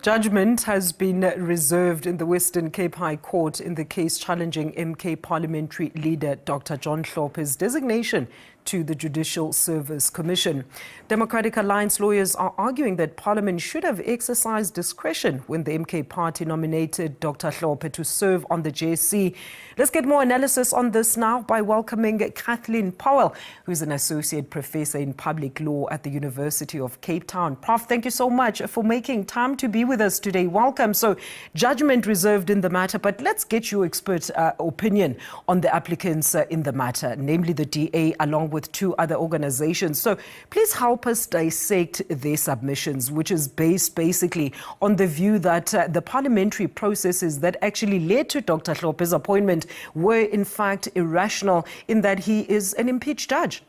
Judgment has been reserved in the Western Cape High Court in the case challenging MK parliamentary leader Dr. John Hlope's designation to the Judicial Service Commission. Democratic Alliance lawyers are arguing that Parliament should have exercised discretion when the MK party nominated Dr. Hlope to serve on the JSC. Let's get more analysis on this now by welcoming Kathleen Powell, who's an associate professor in public law at the University of Cape Town. Prof, thank you so much for making time to be with us today. Welcome. So, judgment reserved in the matter, but let's get your expert opinion on the applicants in the matter, namely the DA along with two other organizations. So please help us dissect their submissions, which is based basically on the view that the parliamentary processes that actually led to Dr. Hlope's appointment were in fact irrational in that he is an impeached judge.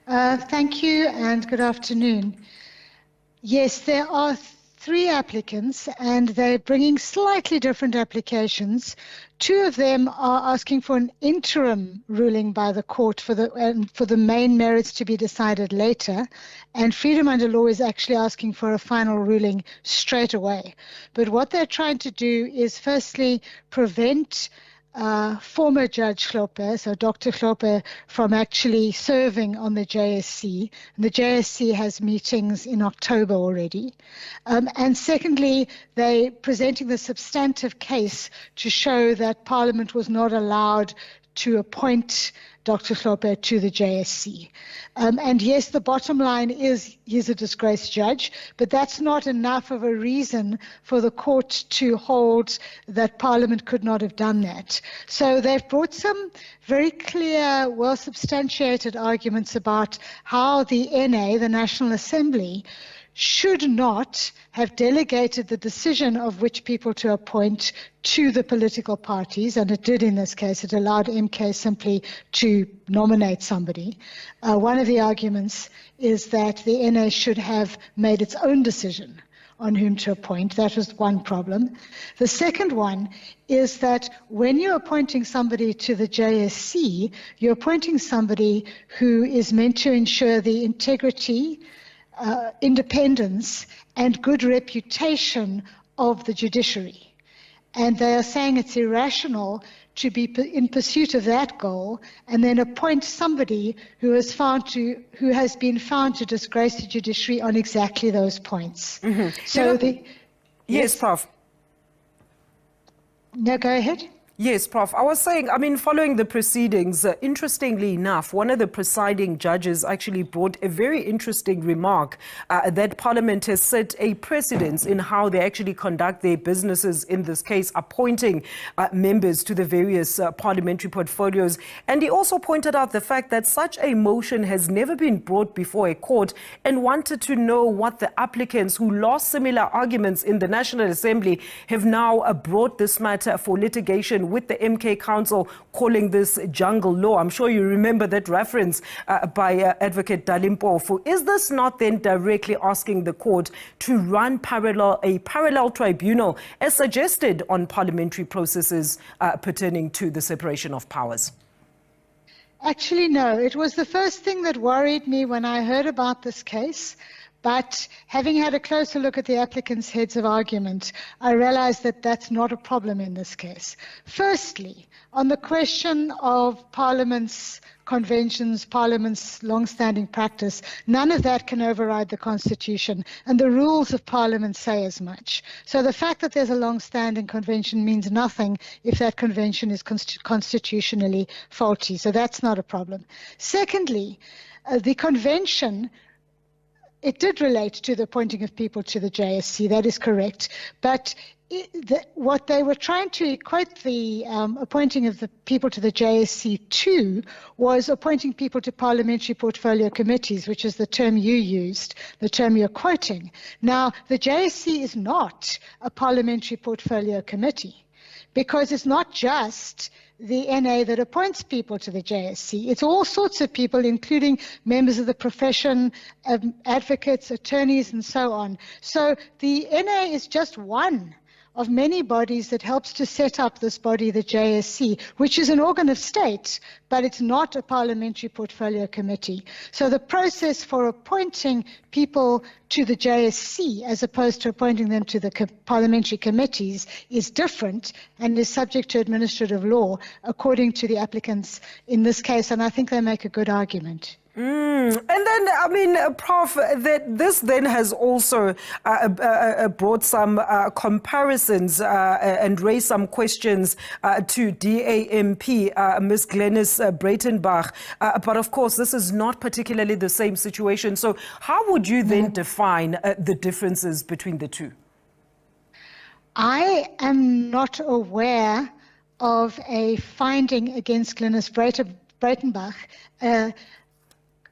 Thank you and good afternoon. Yes, there are three applicants and they're bringing slightly different applications. Two of them are asking for an interim ruling by the court for the main merits to be decided later, and Freedom Under Law is actually asking for a final ruling straight away. But what they're trying to do is firstly prevent former Judge Hlope, so Dr. Hlope, from actually serving on the JSC. And the JSC has meetings in October already. And secondly, they're presenting the substantive case to show that Parliament was not allowed to appoint Dr. Hlope to the JSC. And yes, the bottom line is he's a disgraced judge, but that's not enough of a reason for the court to hold that Parliament could not have done that. So they've brought some very clear, well-substantiated arguments about how the NA, the National Assembly, should not have delegated the decision of which people to appoint to the political parties, and it did in this case. It allowed MK simply to nominate somebody. One of the arguments is that the NA should have made its own decision on whom to appoint. That was one problem. The second one is that when you're appointing somebody to the JSC, you're appointing somebody who is meant to ensure the integrity, independence and good reputation of the judiciary. And they are saying it's irrational to be in pursuit of that goal and then appoint somebody who has been found to disgrace the judiciary on exactly those points. Mm-hmm. So yes, Prof. No, go ahead. Yes, Prof. I was saying, following the proceedings, interestingly enough, one of the presiding judges actually brought a very interesting remark that Parliament has set a precedence in how they actually conduct their businesses, in this case, appointing members to the various parliamentary portfolios. And he also pointed out the fact that such a motion has never been brought before a court and wanted to know what the applicants who lost similar arguments in the National Assembly have now brought this matter for litigation with the MK Council, calling this jungle law. I'm sure you remember that reference by Advocate Dalimpofu. Is this not then directly asking the court to run a parallel tribunal as suggested on parliamentary processes pertaining to the separation of powers? Actually, no. It was the first thing that worried me when I heard about this case. But having had a closer look at the applicants' heads of argument, I realized that that's not a problem in this case. Firstly, on the question of Parliament's conventions, Parliament's long-standing practice, none of that can override the Constitution, and the rules of Parliament say as much. So the fact that there's a long-standing convention means nothing if that convention is constitutionally faulty. So that's not a problem. Secondly, the convention, it did relate to the appointing of people to the JSC, that is correct. But what they were trying to equate the appointing of the people to the JSC to was appointing people to parliamentary portfolio committees, which is the term you used, the term you're quoting. Now, the JSC is not a parliamentary portfolio committee because it's not just the NA that appoints people to the JSC. It's all sorts of people, including members of the profession, advocates, attorneys, and so on. So the NA is just one of many bodies that helps to set up this body, the JSC, which is an organ of state, but it's not a parliamentary portfolio committee. So the process for appointing people to the JSC as opposed to appointing them to the parliamentary committees is different and is subject to administrative law according to the applicants in this case, and I think they make a good argument. And then, I mean, Prof, this then has also brought some comparisons and raised some questions to DAMP, Ms. Glenys Breitenbach. But of course, this is not particularly the same situation. So how would you then define the differences between the two? I am not aware of a finding against Glenys Breitenbach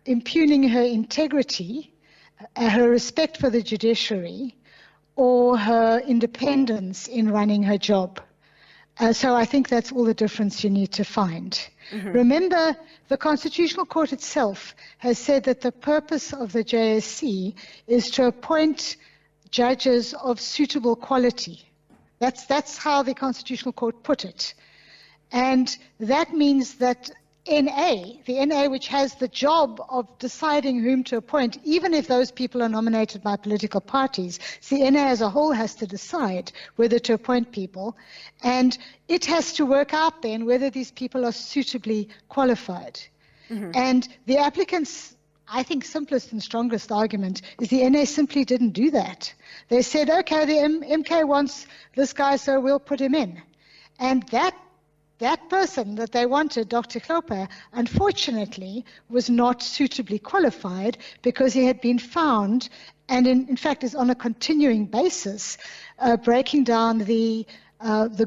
impugning her integrity, her respect for the judiciary, or her independence in running her job. So I think that's all the difference you need to find. Remember, the Constitutional Court itself has said that the purpose of the JSC is to appoint judges of suitable quality. That's how the Constitutional Court put it. And that means that the NA, which has the job of deciding whom to appoint, even if those people are nominated by political parties, the NA as a whole has to decide whether to appoint people, and it has to work out then whether these people are suitably qualified. And the applicants, I think, simplest and strongest argument is the NA simply didn't do that. They said, okay, the MK wants this guy, so we'll put him in. And that person that they wanted, Dr. Hlope, unfortunately was not suitably qualified because he had been found, and in fact is on a continuing basis, breaking down the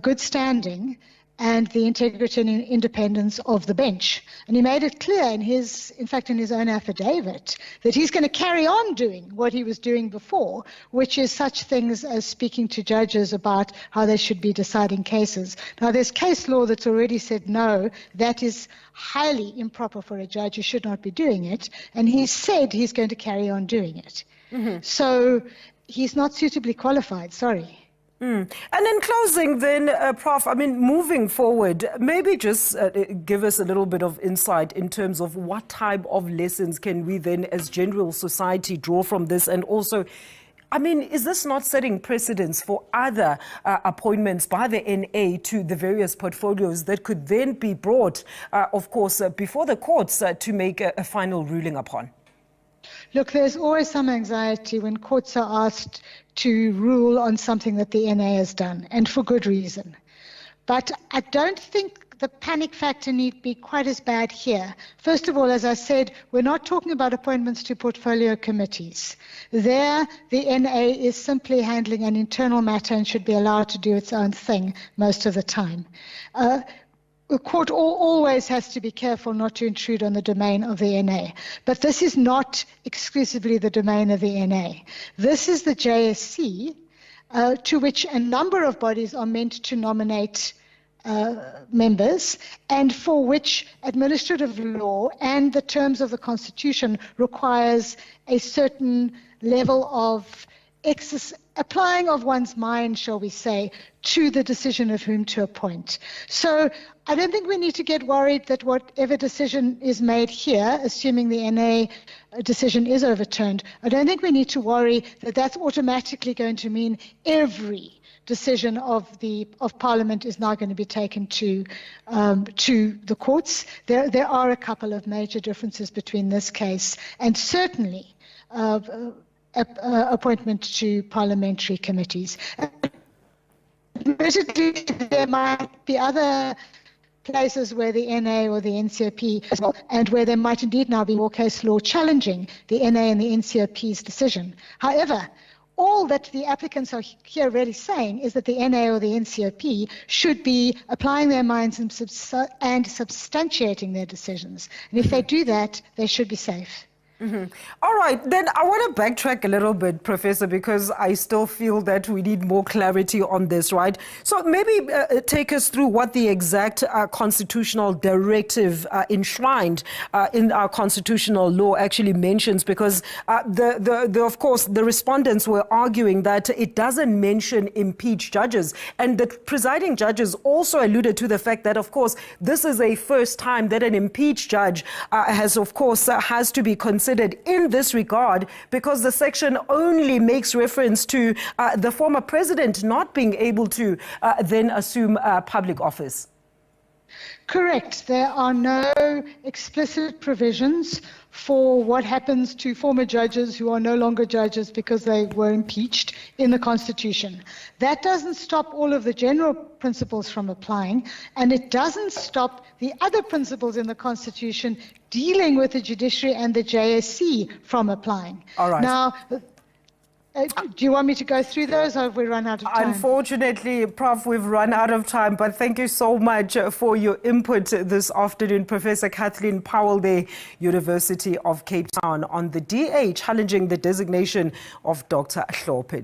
good standing and the integrity and independence of the bench. And he made it clear in his own affidavit that he's going to carry on doing what he was doing before, which is such things as speaking to judges about how they should be deciding cases. Now, there's case law that's already said, no, that is highly improper for a judge. You should not be doing it. And he said he's going to carry on doing it. So he's not suitably qualified, sorry. And in closing then, Prof, I mean, moving forward, maybe just give us a little bit of insight in terms of what type of lessons can we then as general society draw from this, and also, I mean, is this not setting precedents for other appointments by the NA to the various portfolios that could then be brought, of course, before the courts to make a final ruling upon? Look, there's always some anxiety when courts are asked to rule on something that the NA has done, and for good reason. But I don't think the panic factor need be quite as bad here. First of all, as I said, we're not talking about appointments to portfolio committees. There, the NA is simply handling an internal matter and should be allowed to do its own thing most of the time. The court always has to be careful not to intrude on the domain of the NA. But this is not exclusively the domain of the NA. This is the JSC, to which a number of bodies are meant to nominate members, and for which administrative law and the terms of the Constitution requires a certain level of applying of one's mind, shall we say, to the decision of whom to appoint. So I don't think we need to get worried that whatever decision is made here, assuming the NA decision is overturned, I don't think we need to worry that that's automatically going to mean every decision of Parliament is now going to be taken to the courts. There are a couple of major differences between this case and certainly appointment to parliamentary committees. Admittedly, there might be other places where the NA or the NCOP, as well, and where there might indeed now be more case law challenging the NA and the NCOP's decision. However, all that the applicants are here really saying is that the NA or the NCOP should be applying their minds and substantiating their decisions. And if they do that, they should be safe. All right, then I want to backtrack a little bit, Professor, because I still feel that we need more clarity on this, right? So maybe take us through what the exact constitutional directive enshrined in our constitutional law actually mentions, because of course, the respondents were arguing that it doesn't mention impeached judges. And the presiding judges also alluded to the fact that, of course, this is a first time that an impeached judge has to be considered in this regard, because the section only makes reference to the former president not being able to then assume public office. Correct. There are no explicit provisions for what happens to former judges who are no longer judges because they were impeached in the Constitution. That doesn't stop all of the general principles from applying, and it doesn't stop the other principles in the Constitution dealing with the judiciary and the JSC from applying. All right. Now, do you want me to go through those, or have we run out of time? Unfortunately, Prof, we've run out of time, but thank you so much for your input this afternoon. Professor Kathleen Powell, the University of Cape Town, on the DA challenging the designation of Dr. Hlope.